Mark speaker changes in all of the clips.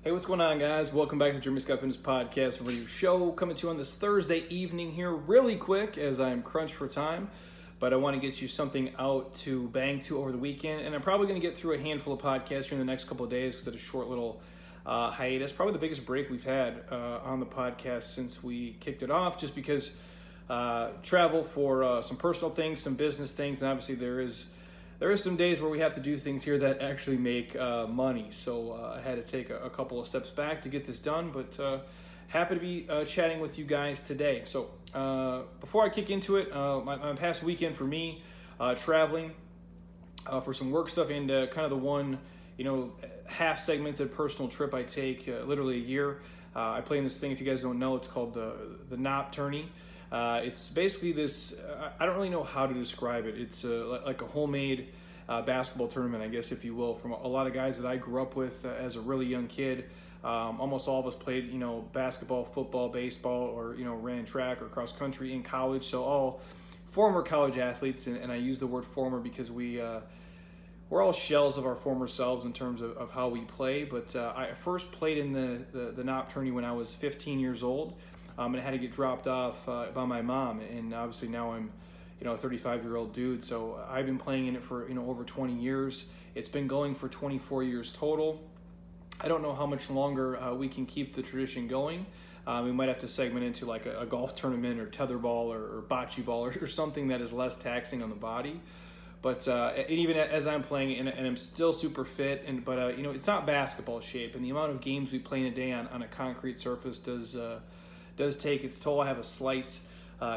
Speaker 1: Hey, what's going on, guys? Welcome back to the Jeremy Scott Fitness Podcast and Radio Show. Coming to you on this Thursday evening here really quick as I'm crunched for time. But I want to get you something out to bang to over the weekend. And I'm probably going to get through a handful of podcasts here in the next couple of days because it's a short little hiatus. Probably the biggest break we've had on the podcast since we kicked it off, just because travel for some personal things, some business things, and obviously there is some days where we have to do things here that actually make money. So I had to take a couple of steps back to get this done, but happy to be chatting with you guys today. So before I kick into it, my past weekend for me, traveling for some work stuff and kind of the one, half segmented personal trip I take literally a year. I play in this thing, if you guys don't know, it's called the Knop Tourney. It's basically this, I don't really know how to describe it. It's like a homemade basketball tournament, I guess, if you will, from a lot of guys that I grew up with as a really young kid. Almost all of us played, basketball, football, baseball, or, ran track or cross country in college. So all former college athletes, and I use the word former because we're all shells of our former selves in terms of how we play. But I first played in the Knop Tourney when I was 15 years old. And I had to get dropped off by my mom, and obviously now I'm, a 35-year-old dude. So I've been playing in it for over 20 years. It's been going for 24 years total. I don't know how much longer we can keep the tradition going. We might have to segment into like a golf tournament or tetherball or bocce ball or something that is less taxing on the body. But even as I'm playing, and I'm still super fit, but it's not basketball shape, and the amount of games we play in a day on a concrete surface does take its toll. I have a slight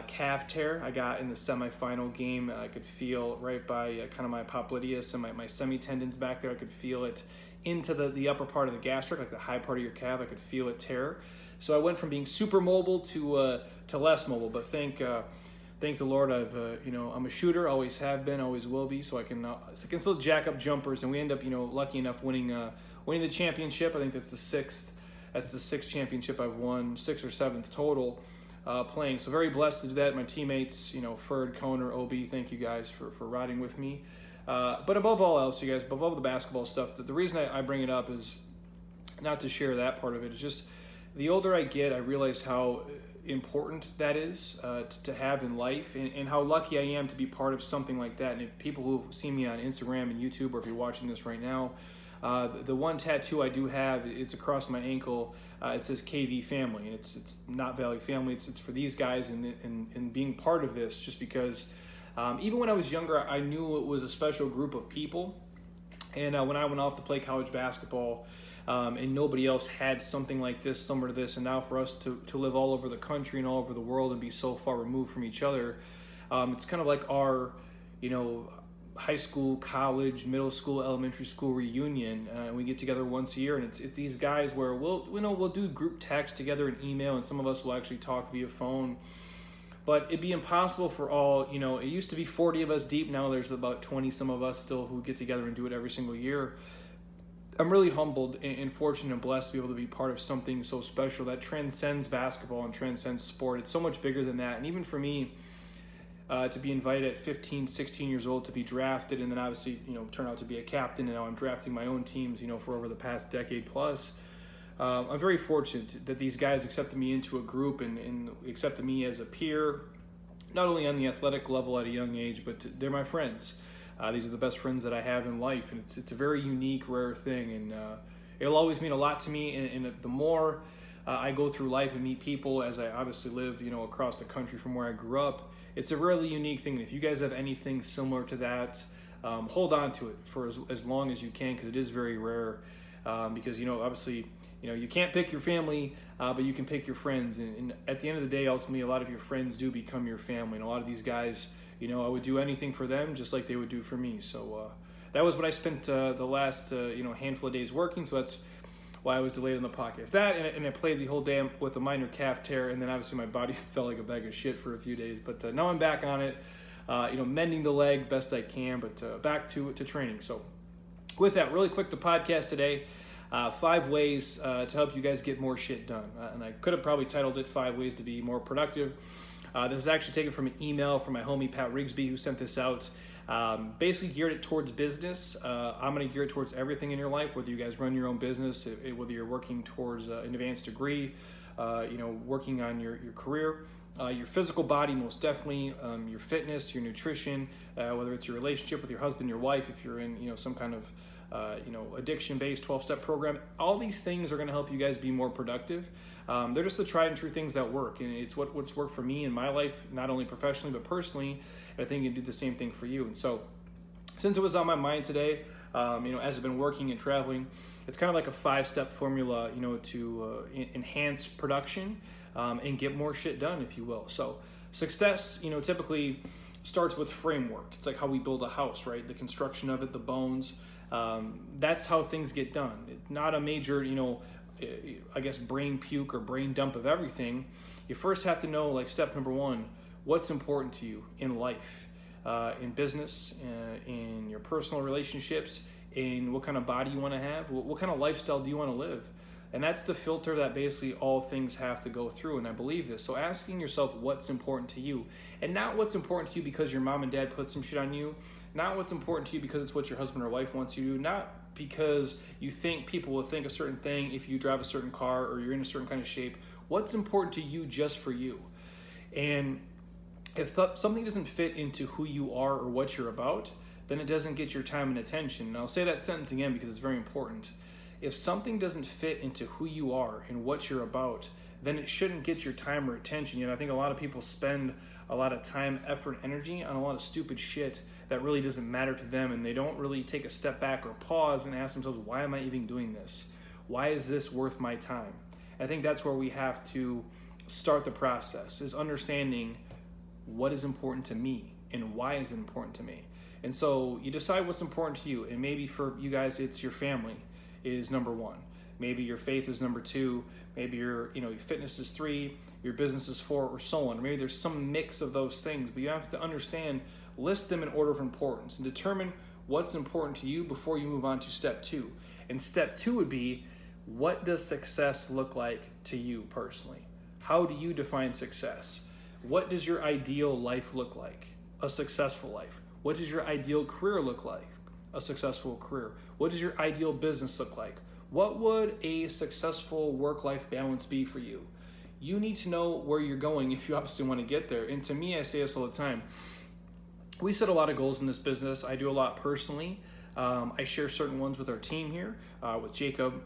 Speaker 1: calf tear I got in the semifinal game. I could feel right by kind of my popliteus and my semitendons back there. I could feel it into the upper part of the gastric, like the high part of your calf. I could feel it tear. So I went from being super mobile to less mobile. But thank the Lord, I'm a shooter, always have been, always will be. So I can still jack up jumpers, and we end up lucky enough winning the championship. I think that's the sixth. That's the sixth championship I've won, sixth or seventh total playing. So very blessed to do that. My teammates, Ferd, Koner, OB, thank you guys for riding with me. But above all else, you guys, above the basketball stuff, the reason I bring it up is not to share that part of it. It's just the older I get, I realize how important that is to have in life, and how lucky I am to be part of something like that. And if people who've seen me on Instagram and YouTube, or if you're watching this right now, the one tattoo I do have, it's across my ankle. It says KV Family, and it's not Valley Family. It's for these guys and being part of this, just because even when I was younger, I knew it was a special group of people. And when I went off to play college basketball, and nobody else had something like this, similar to this, and now for us to live all over the country and all over the world and be so far removed from each other, it's kind of like our, high school, college, middle school, elementary school reunion. We get together once a year, and it's these guys where we'll do group text together and email, and some of us will actually talk via phone. But it'd be impossible for all, it used to be 40 of us deep. Now there's about 20 some of us still who get together and do it every single year. I'm really humbled and fortunate and blessed to be able to be part of something so special that transcends basketball and transcends sport. It's so much bigger than that. And even for me, to be invited at 15, 16 years old to be drafted, and then obviously, turn out to be a captain, and now I'm drafting my own teams, for over the past decade plus. I'm very fortunate that these guys accepted me into a group and accepted me as a peer, not only on the athletic level at a young age, but they're my friends. These are the best friends that I have in life, and it's a very unique, rare thing, and it'll always mean a lot to me, and the more I go through life and meet people, as I obviously live, across the country from where I grew up, it's a really unique thing. And if you guys have anything similar to that, hold on to it for as long as you can, because it is very rare. Because obviously, you can't pick your family, but you can pick your friends. And at the end of the day, ultimately, a lot of your friends do become your family. And a lot of these guys, I would do anything for them just like they would do for me. So that was what I spent the last handful of days working. So that's why I was delayed on the podcast. That, and I played the whole day with a minor calf tear, and then obviously my body felt like a bag of shit for a few days. But now I'm back on it, mending the leg best I can, but back to training. So with that, really quick, the podcast today, 5 ways to help you guys get more shit done. And I could have probably titled it 5 ways to be more productive. This is actually taken from an email from my homie Pat Rigsby, who sent this out. Basically geared it towards business. I'm going to gear it towards everything in your life, whether you guys run your own business, whether you're working towards an advanced degree, working on your career, your physical body, most definitely, your fitness, your nutrition, whether it's your relationship with your husband, your wife, if you're in, some kind of, addiction-based 12-step program. All these things are going to help you guys be more productive. They're just the tried and true things that work, and it's what's worked for me in my life, not only professionally but personally. And I think you can do the same thing for you. And so, since it was on my mind today, as I've been working and traveling, it's kind of like a 5-step formula, to enhance production and get more shit done, if you will. So, success, typically starts with framework. It's like how we build a house, right? The construction of it, the bones. That's how things get done. It's not a major, brain puke or brain dump of everything. You first have to know, like, step number 1, what's important to you in life, in business, in your personal relationships, in what kind of body you want to have, what kind of lifestyle do you want to live. And that's the filter that basically all things have to go through, and I believe this. So asking yourself what's important to you, and not what's important to you because your mom and dad put some shit on you, not what's important to you because it's what your husband or wife wants you to do, not because you think people will think a certain thing if you drive a certain car or you're in a certain kind of shape. What's important to you just for you? And if something doesn't fit into who you are or what you're about, then it doesn't get your time and attention. And I'll say that sentence again because it's very important. If something doesn't fit into who you are and what you're about, then it shouldn't get your time or attention. I think a lot of people spend a lot of time, effort, energy on a lot of stupid shit that really doesn't matter to them, and they don't really take a step back or pause and ask themselves, why am I even doing this? Why is this worth my time? I think that's where we have to start the process, is understanding what is important to me and why is it important to me. And so you decide what's important to you, and maybe for you guys it's your family is number 1. Maybe your faith is number 2. Maybe your fitness is 3, your business is 4, or so on. Or maybe there's some mix of those things, but you have to understand, list them in order of importance, and determine what's important to you before you move on to step 2. And step 2 would be, what does success look like to you personally? How do you define success? What does your ideal life look like? A successful life. What does your ideal career look like? A successful career. What does your ideal business look like? What would a successful work-life balance be for you? You need to know where you're going if you obviously want to get there. And to me, I say this all the time. We set a lot of goals in this business. I do a lot personally. I share certain ones with our team here, with Jacob,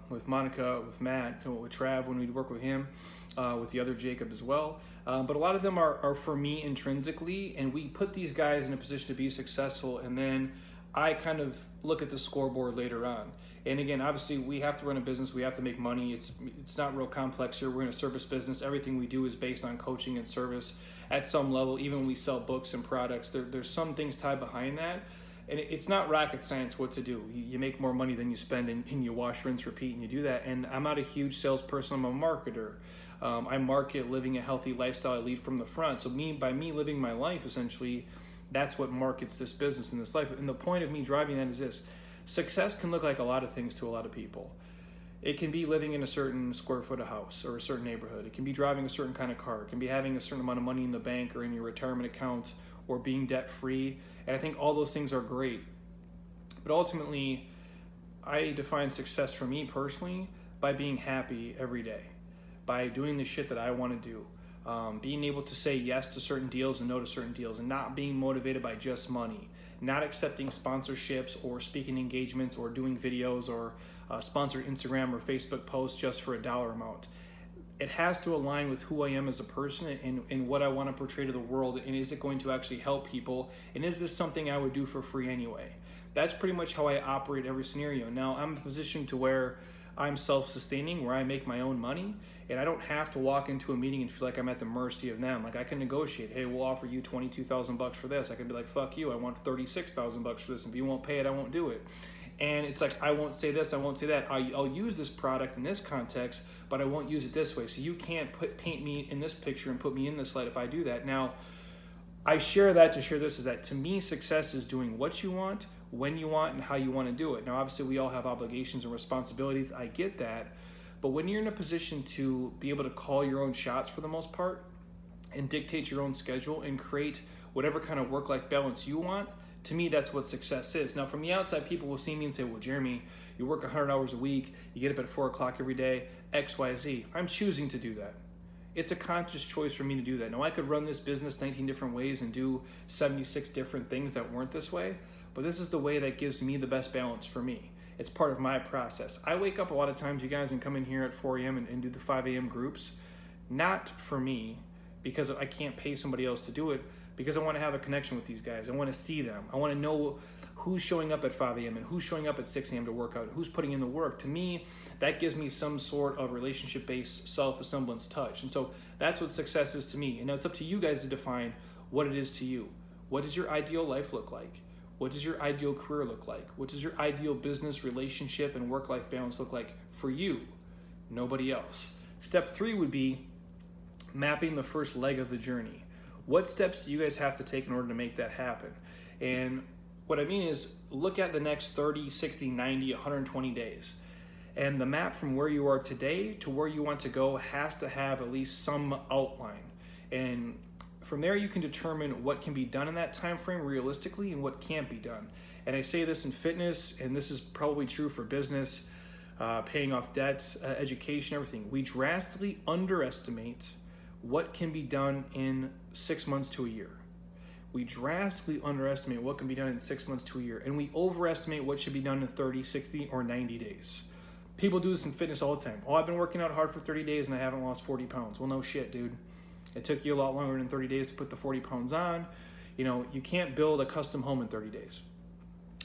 Speaker 1: with Monica, with Matt, with Trav when we work with him, with the other Jacob as well. But a lot of them are for me intrinsically, and we put these guys in a position to be successful, and then I kind of look at the scoreboard later on. And again, obviously, we have to run a business. We have to make money. It's not real complex here. We're in a service business. Everything we do is based on coaching and service at some level. Even when we sell books and products, there's some things tied behind that. And it's not rocket science what to do. You make more money than you spend, and you wash, rinse, repeat, and you do that. And I'm not a huge salesperson. I'm a marketer. I market living a healthy lifestyle. I lead from the front. So by me living my life, essentially, that's what markets this business and this life. And the point of me driving that is this. Success can look like a lot of things to a lot of people. It can be living in a certain square foot of house or a certain neighborhood. It can be driving a certain kind of car. It can be having a certain amount of money in the bank or in your retirement account or being debt-free. And I think all those things are great. But ultimately, I define success for me personally by being happy every day, by doing the shit that I want to do, being able to say yes to certain deals and no to certain deals, and not being motivated by just money, not accepting sponsorships or speaking engagements or doing videos or sponsored Instagram or Facebook posts just for a dollar amount. It has to align with who I am as a person and what I want to portray to the world, and is it going to actually help people, and is this something I would do for free anyway? That's pretty much how I operate every scenario. Now, I'm in a position to where I'm self-sustaining, where I make my own money, and I don't have to walk into a meeting and feel like I'm at the mercy of them. Like, I can negotiate. Hey, we'll offer you $22,000 for this. I can be like, fuck you, I want $36,000 for this. If you won't pay it, I won't do it. And it's like, I won't say this, I won't say that. I'll use this product in this context, but I won't use it this way. So you can't paint me in this picture and put me in this light if I do that. Now, I share that to share this, is that to me, success is doing what you want, when you want, and how you want to do it. Now, obviously, we all have obligations and responsibilities. I get that. But when you're in a position to be able to call your own shots for the most part and dictate your own schedule and create whatever kind of work-life balance you want, To me, that's what success is. Now, from the outside, people will see me and say, well, Jeremy, you work 100 hours a week, you get up at 4 o'clock every day, X, Y, Z. I'm choosing to do that. It's a conscious choice for me to do that. Now, I could run this business 19 different ways and do 76 different things that weren't this way, but this is the way that gives me the best balance for me. It's part of my process. I wake up a lot of times, you guys, and come in here at 4 a.m. and do the 5 a.m. groups, not for me, because I can't pay somebody else to do it, because I want to have a connection with these guys. I want to see them. I want to know who's showing up at 5 a.m. and who's showing up at 6 a.m. to work out, who's putting in the work. To me, that gives me some sort of relationship-based self-assemblance touch. And so that's what success is to me. And now it's up to you guys to define what it is to you. What does your ideal life look like? What does your ideal career look like? What does your ideal business, relationship, and work-life balance look like for you? Nobody else. Step 3 would be mapping the first leg of the journey. What steps do you guys have to take in order to make that happen? And what I mean is, look at the next 30, 60, 90, 120 days. And the map from where you are today to where you want to go has to have at least some outline. And from there, you can determine what can be done in that time frame realistically and what can't be done. And I say this in fitness, and this is probably true for business, paying off debts, education, everything. We drastically underestimate what can be done in 6 months to a year. We drastically underestimate what can be done in 6 months to a year, and we overestimate what should be done in 30, 60, or 90 days. People do this in fitness all the time. Oh, I've been working out hard for 30 days and I haven't lost 40 pounds. Well, no shit, dude. It took you a lot longer than 30 days to put the 40 pounds on. You can't build a custom home in 30 days.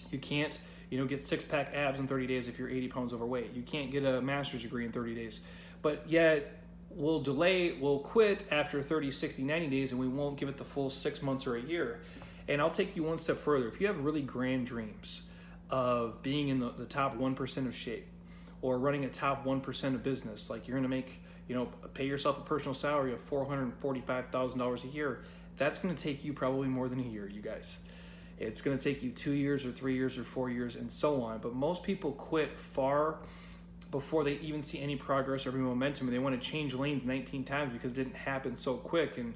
Speaker 1: You can't, get six-pack abs in 30 days if you're 80 pounds overweight. You can't get a master's degree in 30 days. But yet, we'll quit after 30, 60, 90 days, and we won't give it the full 6 months or a year. And I'll take you one step further. If you have really grand dreams of being in the top 1% of shape, or running a top 1% of business, like you're gonna make, pay yourself a personal salary of $445,000 a year, that's gonna take you probably more than a year, you guys. It's gonna take you 2 years or 3 years or 4 years and so on. But most people quit far before they even see any progress or any momentum, and they want to change lanes 19 times because it didn't happen so quick. And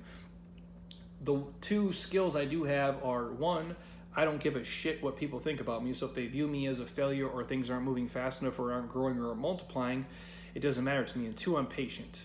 Speaker 1: the two skills I do have are, one, I don't give a shit what people think about me. So if they view me as a failure or things aren't moving fast enough or aren't growing or multiplying, it doesn't matter to me. And two, I'm patient.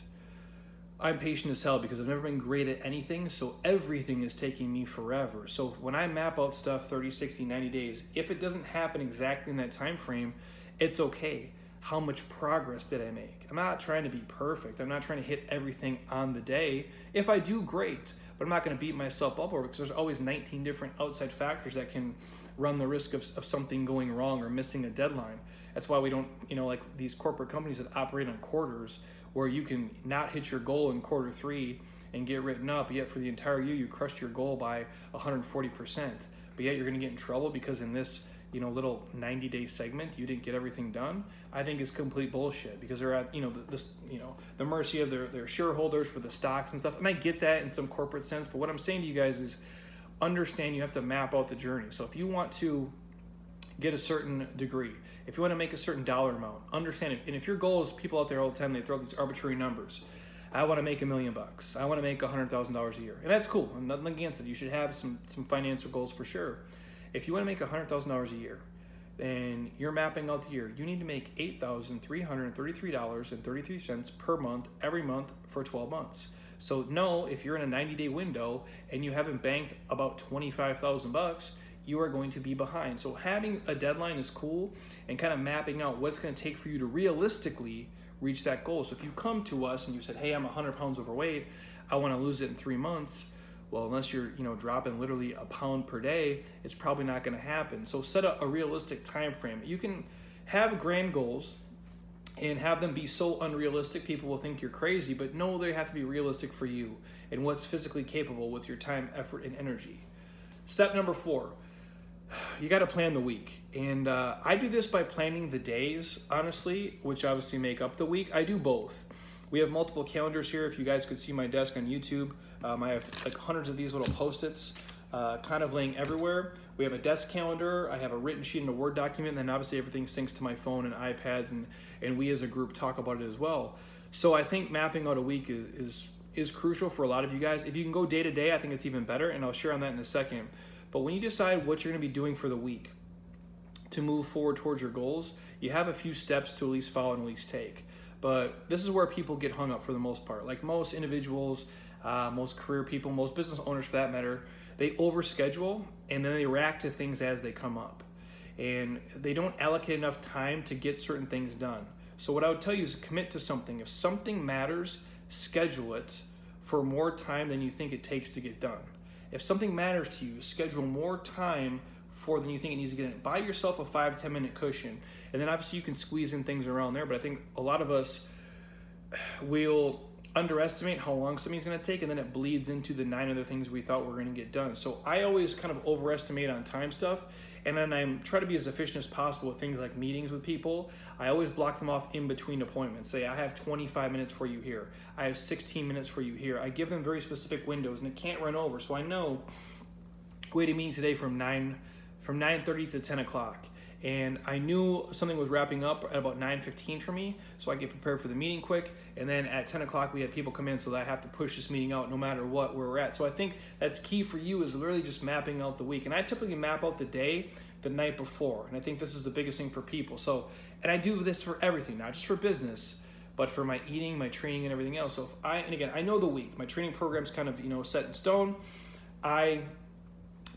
Speaker 1: I'm patient as hell because I've never been great at anything, so everything is taking me forever. So when I map out stuff 30, 60, 90 days, if it doesn't happen exactly in that time frame, it's okay. How much progress did I make? I'm not trying to be perfect. I'm not trying to hit everything on the day. If I do, great, but I'm not going to beat myself up over it because there's always 19 different outside factors that can run the risk of something going wrong or missing a deadline. That's why we don't, like these corporate companies that operate on quarters where you can not hit your goal in quarter 3 and get written up, yet for the entire year you crushed your goal by 140%, but yet you're going to get in trouble because in this little 90-day segment, you didn't get everything done. I think is complete bullshit because they're at, the mercy of their shareholders for the stocks and stuff. And I get that in some corporate sense, but what I'm saying to you guys is understand you have to map out the journey. So if you want to get a certain degree, if you want to make a certain dollar amount, understand it. And if your goal is, people out there all the time, they throw out these arbitrary numbers. I want to make $1 million. I want to make $100,000 a year. And that's cool. I'm nothing against it. You should have some financial goals for sure. If you want to make $100,000 a year, then you're mapping out the year. You need to make $8,333.33 per month, every month for 12 months. So know if you're in a 90-day window and you haven't banked about $25,000, you are going to be behind. So having a deadline is cool and kind of mapping out what it's going to take for you to realistically reach that goal. So if you come to us and you said, hey, I'm 100 pounds overweight, I want to lose it in 3 months. Well, unless you're, dropping literally a pound per day, it's probably not going to happen. So set a realistic time frame. You can have grand goals and have them be so unrealistic, people will think you're crazy, but no, they have to be realistic for you and what's physically capable with your time, effort, and energy. Step number 4, you got to plan the week. And I do this by planning the days, honestly, which obviously make up the week. I do both. We have multiple calendars here. If you guys could see my desk on YouTube, I have like hundreds of these little Post-its kind of laying everywhere. We have a desk calendar. I have a written sheet and a Word document, and then obviously everything syncs to my phone and iPads, and we as a group talk about it as well. So I think mapping out a week is crucial for a lot of you guys. If you can go day to day, I think it's even better, and I'll share on that in a second. But when you decide what you're going to be doing for the week to move forward towards your goals, you have a few steps to at least follow and at least take. But this is where people get hung up for the most part. Like most individuals, most career people, most business owners for that matter, they overschedule and then they react to things as they come up. And they don't allocate enough time to get certain things done. So what I would tell you is commit to something. If something matters, schedule it for more time than you think it takes to get done. If something matters to you, schedule more time for than you think it needs to get in. Buy yourself a 5-10 minute cushion. And then obviously you can squeeze in things around there, but I think a lot of us will underestimate how long something's going to take, and then it bleeds into the 9 other things we thought were going to get done. So I always kind of overestimate on time stuff, and then I try to be as efficient as possible with things like meetings with people. I always block them off in between appointments. Say, I have 25 minutes for you here. I have 16 minutes for you here. I give them very specific windows, and it can't run over. So I know we had a meeting today from 9:30 to 10 o'clock. And I knew something was wrapping up at about 9:15 for me, so I get prepared for the meeting quick. And then at 10 o'clock, we had people come in, so that I have to push this meeting out no matter what, where we're at. So I think that's key for you, is literally just mapping out the week. And I typically map out the day the night before. And I think this is the biggest thing for people. So, and I do this for everything, not just for business, but for my eating, my training, and everything else. So and again, I know the week. My training program's kind of, set in stone. I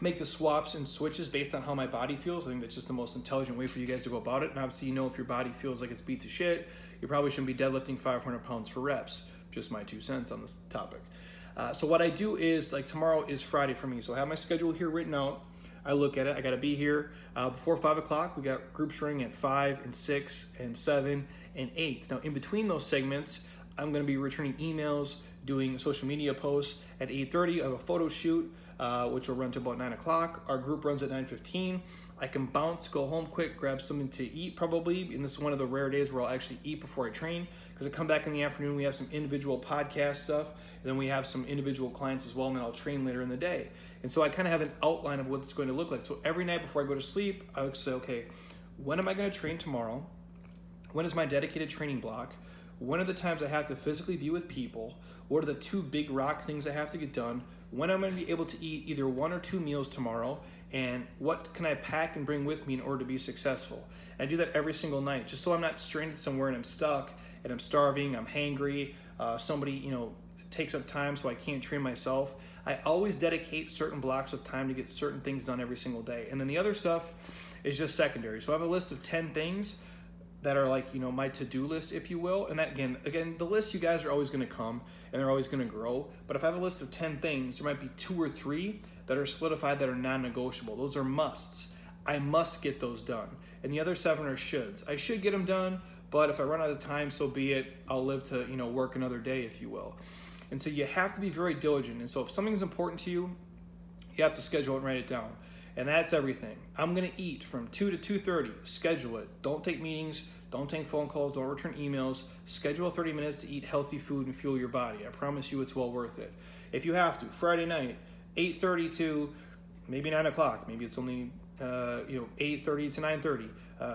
Speaker 1: make the swaps and switches based on how my body feels. I think that's just the most intelligent way for you guys to go about it. And obviously, if your body feels like it's beat to shit, you probably shouldn't be deadlifting 500 pounds for reps. Just my 2 cents on this topic. So what I do is, like, tomorrow is Friday for me. So I have my schedule here written out. I look at it. I got to be here before 5 o'clock. We got groups running at 5 and 6 and 7 and 8. Now, in between those segments, I'm going to be returning emails, doing social media posts. At 8:30, I have a photo shoot, which will run to about 9 o'clock. Our group runs at 9:15. I can bounce, go home quick, grab something to eat probably. And this is one of the rare days where I'll actually eat before I train, because I come back in the afternoon, we have some individual podcast stuff, and then we have some individual clients as well, and then I'll train later in the day. And so I kind of have an outline of what it's going to look like. So every night before I go to sleep, I would say, okay, when am I going to train tomorrow? When is my dedicated training block? When are the times I have to physically be with people? What are the 2 big rock things I have to get done? When am I going to be able to eat either 1 or 2 meals tomorrow? And what can I pack and bring with me in order to be successful? And I do that every single night, just so I'm not stranded somewhere and I'm stuck and I'm starving, I'm hangry, somebody, takes up time so I can't train myself. I always dedicate certain blocks of time to get certain things done every single day. And then the other stuff is just secondary. So I have a list of 10 things that are like, my to-do list, if you will. And that, again, the list, you guys are always going to come and they're always going to grow. But if I have a list of 10 things, there might be 2 or 3 that are solidified that are non-negotiable. Those are musts. I must get those done. And the other 7 are shoulds. I should get them done, but if I run out of time, so be it. I'll live to, work another day, if you will. And so you have to be very diligent. And so if something's important to you, you have to schedule it and write it down. And that's everything. I'm going to eat from 2 to 2:30. Schedule it. Don't take meetings. Don't take phone calls. Don't return emails. Schedule 30 minutes to eat healthy food and fuel your body. I promise you it's well worth it. If you have to, Friday night, 8:30 to maybe 9 o'clock. Maybe it's only 8:30 to 9:30.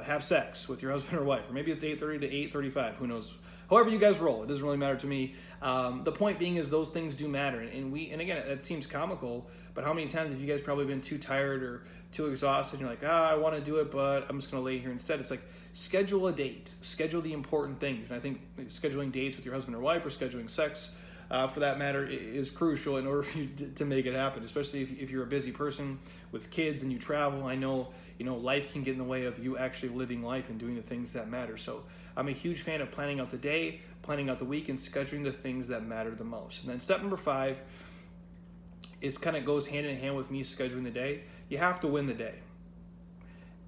Speaker 1: Have sex with your husband or wife. Or maybe it's 8:30 to 8:35. Who knows? However you guys roll, it doesn't really matter to me. The point being is those things do matter. And again, that seems comical, but how many times have you guys probably been too tired or too exhausted and you're like, I want to do it, but I'm just going to lay here instead. It's like, schedule a date. Schedule the important things. And I think scheduling dates with your husband or wife, or scheduling sex, for that matter, is crucial in order for you to make it happen, especially if you're a busy person with kids and you travel. I know, life can get in the way of you actually living life and doing the things that matter. So I'm a huge fan of planning out the day, planning out the week, and scheduling the things that matter the most. And then step number 5 is kind of goes hand in hand with me scheduling the day. You have to win the day.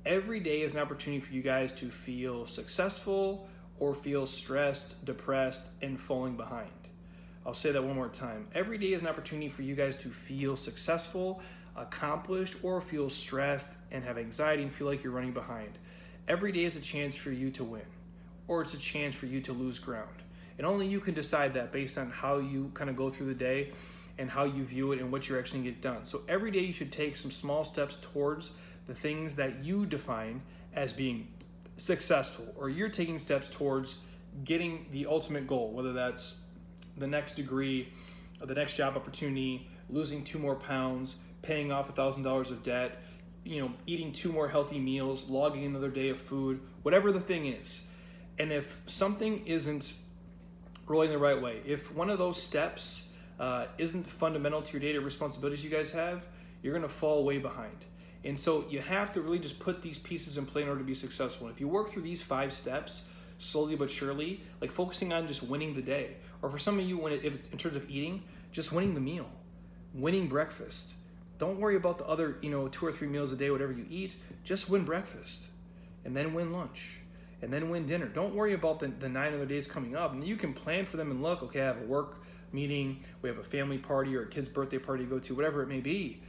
Speaker 1: Every day is an opportunity for you guys to feel successful or feel stressed, depressed, and falling behind. I'll say that one more time. Every day is an opportunity for you guys to feel successful, accomplished, or feel stressed and have anxiety and feel like you're running behind. Every day is a chance for you to win, or it's a chance for you to lose ground. And only you can decide that based on how you kind of go through the day and how you view it and what you're actually going to get done. So every day you should take some small steps towards the things that you define as being successful, or you're taking steps towards getting the ultimate goal, whether that's the next degree, or the next job opportunity, losing 2 more pounds, paying off $1,000 of debt, eating 2 more healthy meals, logging another day of food, whatever the thing is. And if something isn't rolling the right way, if one of those steps isn't fundamental to your daily responsibilities you guys have, you're going to fall way behind. And so you have to really just put these pieces in play in order to be successful. And if you work through these 5 steps slowly but surely, like focusing on just winning the day, or for some of you, if it's in terms of eating, just winning the meal, winning breakfast. Don't worry about the other, 2 or 3 meals a day, whatever you eat. Just win breakfast, and then win lunch, and then win dinner. Don't worry about the 9 other days coming up. And you can plan for them and look, okay, I have a work meeting, we have a family party or a kid's birthday party to go to, whatever it may be.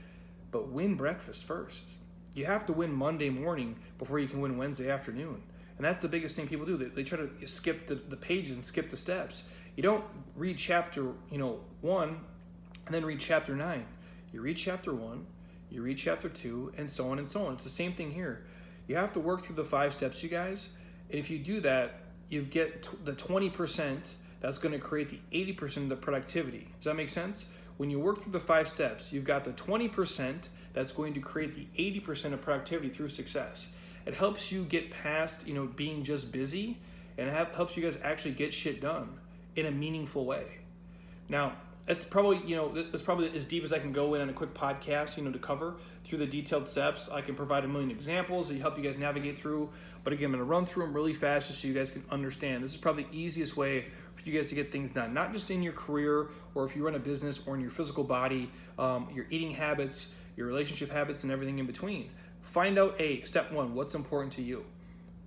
Speaker 1: But win breakfast first. You have to win Monday morning before you can win Wednesday afternoon. And that's the biggest thing people do. They try to skip the pages and skip the steps. You don't read chapter 1 and then read chapter 9. You read chapter 1, you read chapter 2, and so on and so on. It's the same thing here. You have to work through the 5 steps, you guys. And if you do that, you get the 20% that's going to create the 80% of the productivity. Does that make sense? When you work through the 5 steps, you've got the 20% that's going to create the 80% of productivity through success. It helps you get past, being just busy, and it helps you guys actually get shit done in a meaningful way. Now, that's probably as deep as I can go in on a quick podcast, to cover through the detailed steps. I can provide a million examples that help you guys navigate through. But again, I'm going to run through them really fast just so you guys can understand. This is probably the easiest way for you guys to get things done, not just in your career or if you run a business or in your physical body, your eating habits, your relationship habits, and everything in between. Find out, step 1, what's important to you.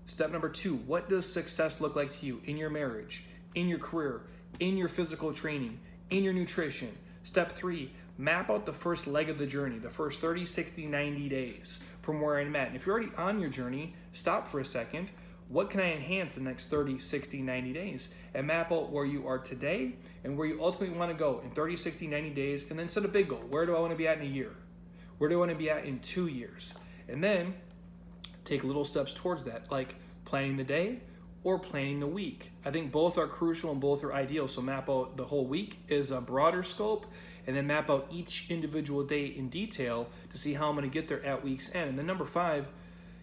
Speaker 1: Step number 2, what does success look like to you in your marriage, in your career, in your physical training, in your nutrition. Step 3, map out the first leg of the journey, the first 30, 60, 90 days from where I'm at. And if you're already on your journey, stop for a second. What can I enhance the next 30, 60, 90 days? And map out where you are today and where you ultimately want to go in 30, 60, 90 days. And then set a big goal. Where do I want to be at in a year? Where do I want to be at in 2 years? And then take little steps towards that, like planning the day or planning the week. I think both are crucial and both are ideal. So map out the whole week is a broader scope, and then map out each individual day in detail to see how I'm going to get there at week's end. And then number 5,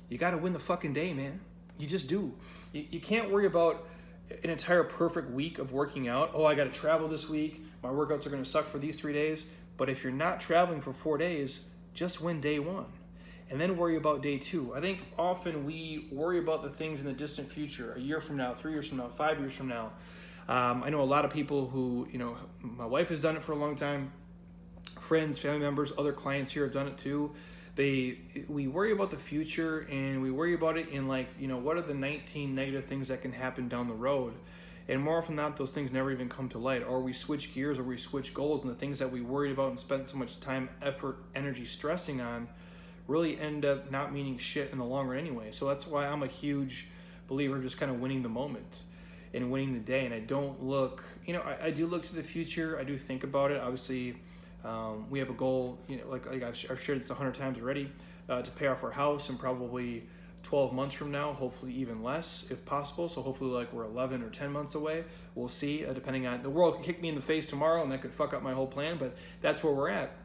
Speaker 1: you got to win the fucking day, man. You just do. You can't worry about an entire perfect week of working out. Oh, I got to travel this week. My workouts are going to suck for these 3 days. But if you're not traveling for 4 days, just win day 1. And then worry about day 2. I think often we worry about the things in the distant future, a year from now, 3 years from now, 5 years from now. I know a lot of people who, my wife has done it for a long time. Friends, family members, other clients here have done it too. We worry about the future, and we worry about it in what are the 19 negative things that can happen down the road. And more often than not, those things never even come to light. Or we switch gears, or we switch goals, and the things that we worried about and spent so much time, effort, energy stressing on really end up not meaning shit in the long run anyway. So that's why I'm a huge believer of just kind of winning the moment and winning the day. And I don't look, I do look to the future. I do think about it. Obviously, we have a goal, like I've shared this 100 times already, to pay off our house in probably 12 months from now, hopefully even less if possible. So hopefully we're 11 or 10 months away. We'll see, depending on, the world could kick me in the face tomorrow and that could fuck up my whole plan, but that's where we're at.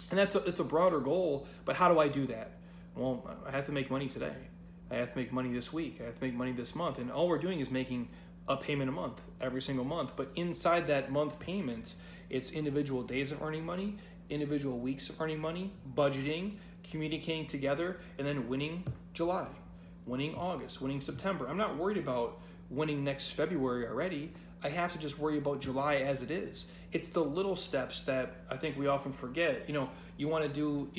Speaker 1: And it's a broader goal, but how do I do that? Well, I have to make money today. I have to make money this week. I have to make money this month. And all we're doing is making a payment a month, every single month. But inside that month payment, it's individual days of earning money, individual weeks of earning money, budgeting, communicating together, and then winning July, winning August, winning September. I'm not worried about winning next February already. I have to just worry about July as it is. It's the little steps that I think we often forget. You want to do,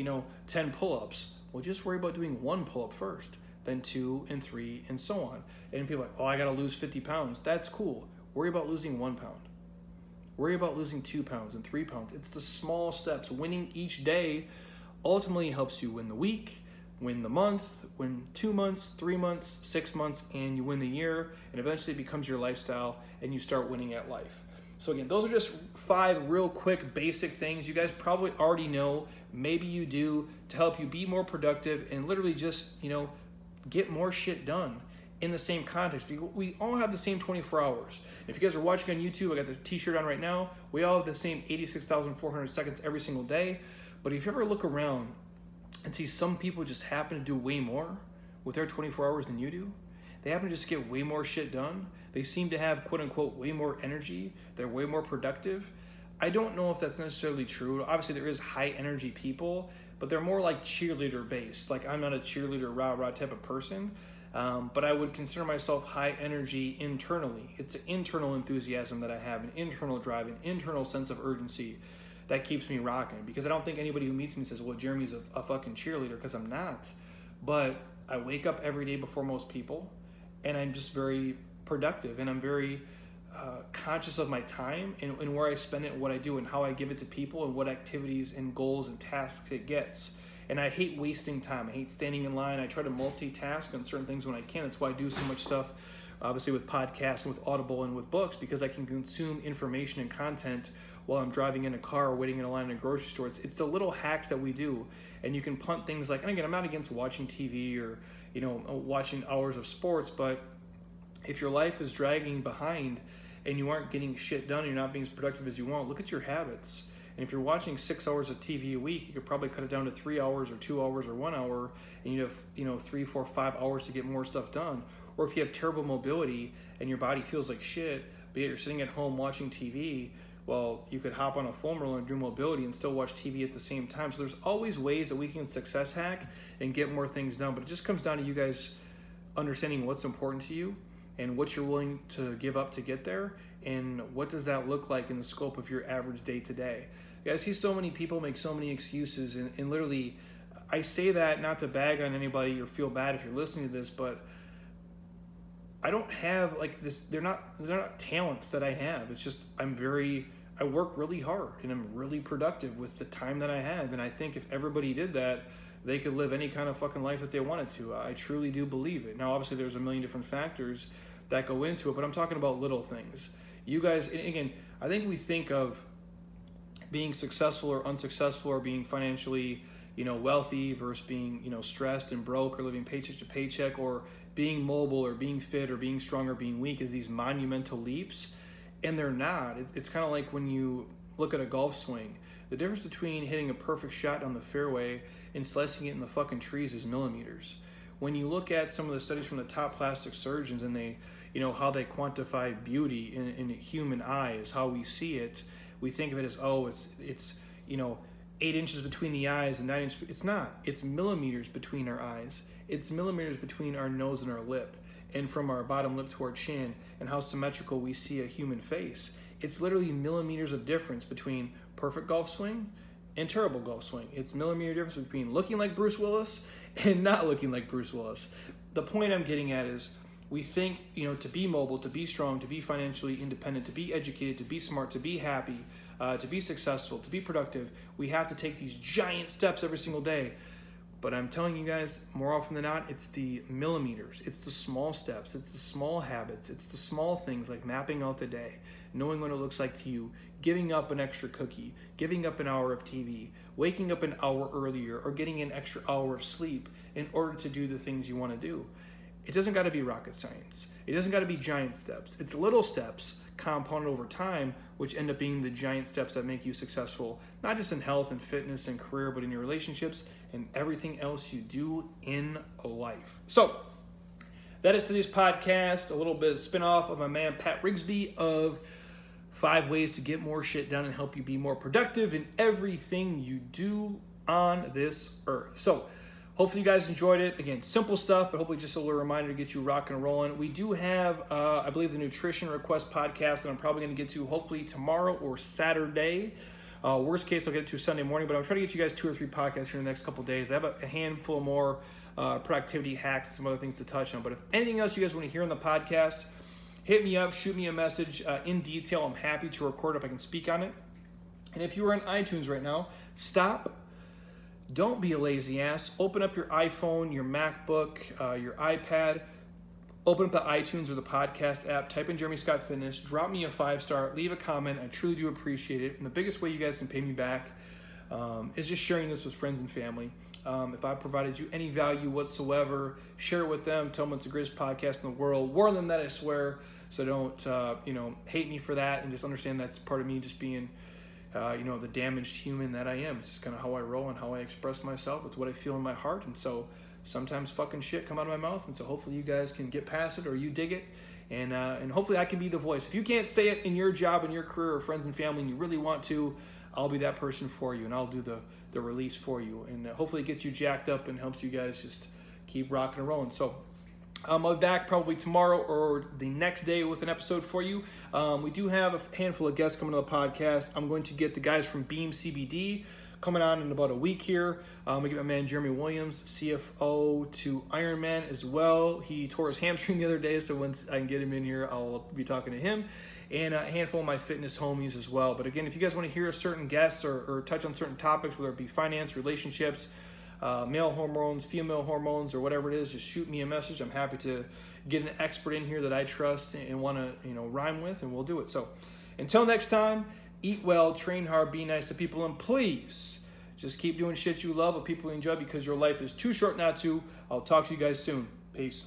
Speaker 1: 10 pull-ups. Well, just worry about doing 1 pull-up first, then 2 and 3 and so on. And people are like, oh, I got to lose 50 pounds. That's cool. Worry about losing 1 pound. Worry about losing 2 pounds and 3 pounds. It's the small steps. Winning each day ultimately helps you win the week, win the month, win 2 months, 3 months, 6 months, and you win the year, and eventually it becomes your lifestyle and you start winning at life. So again, those are just 5 real quick basic things you guys probably already know, maybe you do, to help you be more productive and literally just, get more shit done in the same context. We all have the same 24 hours. If you guys are watching on YouTube, I got the t-shirt on right now. We all have the same 86,400 seconds every single day. But if you ever look around and see some people just happen to do way more with their 24 hours than you do, they happen to just get way more shit done. They seem to have, quote unquote, way more energy. They're way more productive. I don't know if that's necessarily true. Obviously, there is high energy people, but they're more like cheerleader based. Like, I'm not a cheerleader, rah-rah type of person, but I would consider myself high energy internally. It's an internal enthusiasm that I have, an internal drive, an internal sense of urgency that keeps me rocking. Because I don't think anybody who meets me says, well, Jeremy's a fucking cheerleader, because I'm not. But I wake up every day before most people, and I'm just very productive, and I'm very conscious of my time and where I spend it, and what I do, and how I give it to people, and what activities and goals and tasks it gets. And I hate wasting time. I hate standing in line. I try to multitask on certain things when I can. That's why I do so much stuff, obviously with podcasts and with Audible and with books, because I can consume information and content while I'm driving in a car or waiting in a line in a grocery store. It's the little hacks that we do. And you can punt things like, and again, I'm not against watching TV or, watching hours of sports, but if your life is dragging behind and you aren't getting shit done, you're not being as productive as you want, look at your habits. And if you're watching 6 hours of TV a week, you could probably cut it down to 3 hours or 2 hours or 1 hour, and you have 3, 4, 5 hours to get more stuff done. Or if you have terrible mobility and your body feels like shit, but yet you're sitting at home watching TV, well, you could hop on a foam roller and do mobility and still watch TV at the same time. So there's always ways that we can success hack and get more things done. But it just comes down to you guys understanding what's important to you and what you're willing to give up to get there, and what does that look like in the scope of your average day to day. I see so many people make so many excuses, and literally, I say that not to bag on anybody or feel bad if you're listening to this, but I don't have like this. They're not talents that I have. It's just I work really hard, and I'm really productive with the time that I have. And I think if everybody did that, they could live any kind of fucking life that they wanted to. I truly do believe it. Now, obviously, there's a million different factors that go into it, but I'm talking about little things. You guys, and again, I think we think of being successful or unsuccessful, or being financially, wealthy versus being, stressed and broke, or living paycheck to paycheck, or being mobile, or being fit, or being strong, or being weak, as these monumental leaps, and they're not. It's kind of like when you look at a golf swing. The difference between hitting a perfect shot on the fairway and slicing it in the fucking trees is millimeters. When you look at some of the studies from the top plastic surgeons, and they, how they quantify beauty in human eyes, how we see it, we think of it as, it's 8 inches between the eyes and 9 inches. It's not. It's millimeters between our eyes. It's millimeters between our nose and our lip, and from our bottom lip to our chin, and how symmetrical we see a human face. It's literally millimeters of difference between perfect golf swing and terrible golf swing. It's millimeter difference between looking like Bruce Willis and not looking like Bruce Willis. The point I'm getting at is, we think, to be mobile, to be strong, to be financially independent, to be educated, to be smart, to be happy, to be successful, to be productive, we have to take these giant steps every single day. But I'm telling you guys, more often than not, it's the millimeters. It's the small steps. It's the small habits. It's the small things, like mapping out the day, knowing what it looks like to you, giving up an extra cookie, giving up an hour of TV, waking up an hour earlier, or getting an extra hour of sleep in order to do the things you want to do. It doesn't got to be rocket science. It doesn't got to be giant steps. It's little steps compounded over time, which end up being the giant steps that make you successful, not just in health and fitness and career, but in your relationships and everything else you do in life. So that is today's podcast, a little bit of spin-off of my man Pat Rigsby of 5 ways to get more shit done and help you be more productive in everything you do on this earth. So hopefully you guys enjoyed it. Again, simple stuff, but hopefully just a little reminder to get you rocking and rolling. We do have, I believe, the Nutrition Request podcast that I'm probably going to get to hopefully tomorrow or Saturday. Worst case, I'll get to Sunday morning, but I'm trying to get you guys 2 or 3 podcasts here in the next couple of days. I have a handful more productivity hacks and some other things to touch on. But if anything else you guys want to hear on the podcast, hit me up, shoot me a message in detail. I'm happy to record if I can speak on it. And if you are on iTunes right now, stop. Don't be a lazy ass. Open up your iPhone, your MacBook, your iPad. Open up the iTunes or the podcast app. Type in Jeremy Scott Fitness. Drop me a 5-star. Leave a comment. I truly do appreciate it. And the biggest way you guys can pay me back is just sharing this with friends and family. If I provided you any value whatsoever, share it with them. Tell them it's the greatest podcast in the world. Warn them that I swear. So don't hate me for that, and just understand that's part of me just being the damaged human that I am. It's just kind of how I roll and how I express myself. It's what I feel in my heart. And so sometimes fucking shit come out of my mouth. And so hopefully you guys can get past it, or you dig it. And hopefully I can be the voice. If you can't say it in your job, in your career, or friends and family, and you really want to, I'll be that person for you, and I'll do the release for you. And hopefully it gets you jacked up and helps you guys just keep rocking and rolling. So I'll be back probably tomorrow or the next day with an episode for you. We do have a handful of guests coming to the podcast. I'm going to get the guys from Beam CBD coming on in about a week here. We get my man Jeremy Williams, CFO to Ironman as well. He tore his hamstring the other day, so once I can get him in here, I'll be talking to him. And a handful of my fitness homies as well. But again, if you guys want to hear certain guests or touch on certain topics, whether it be finance, relationships, male hormones, female hormones, or whatever it is, just shoot me a message. I'm happy to get an expert in here that I trust and want to rhyme with, and we'll do it. So until next time, eat well, train hard, be nice to people, and please just keep doing shit you love with people you enjoy, because your life is too short not to. I'll talk to you guys soon. Peace.